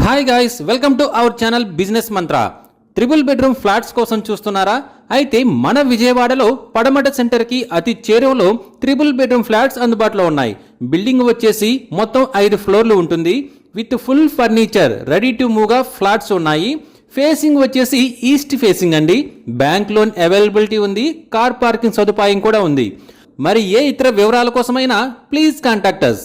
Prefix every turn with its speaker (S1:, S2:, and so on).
S1: Hi guys, welcome to our channel business Mantra. Triple bedroom flats కోసం చూస్తున్నారా? అయితే మన విజయవాడలో పడమట సెంటర్కి అతి చేరువలో ట్రిపుల్ బెడ్రూమ్ ఫ్లాట్స్ అందుబాటులో ఉన్నాయి. బిల్డింగ్ వచ్చేసి మొత్తం 5 ఫ్లోర్లు ఉంటుంది. With full furniture, ready to మూవ్గా ఫ్లాట్స్ ఉన్నాయి. ఫేసింగ్ వచ్చేసి ఈస్ట్ ఫేసింగ్ అండి. బ్యాంక్ లోన్ అవైలబిలిటీ ఉంది. కార్ పార్కింగ్ సదుపాయం కూడా ఉంది. మరి ఏ ఇతర వివరాల కోసమైనా ప్లీజ్ కాంటాక్ట్ us.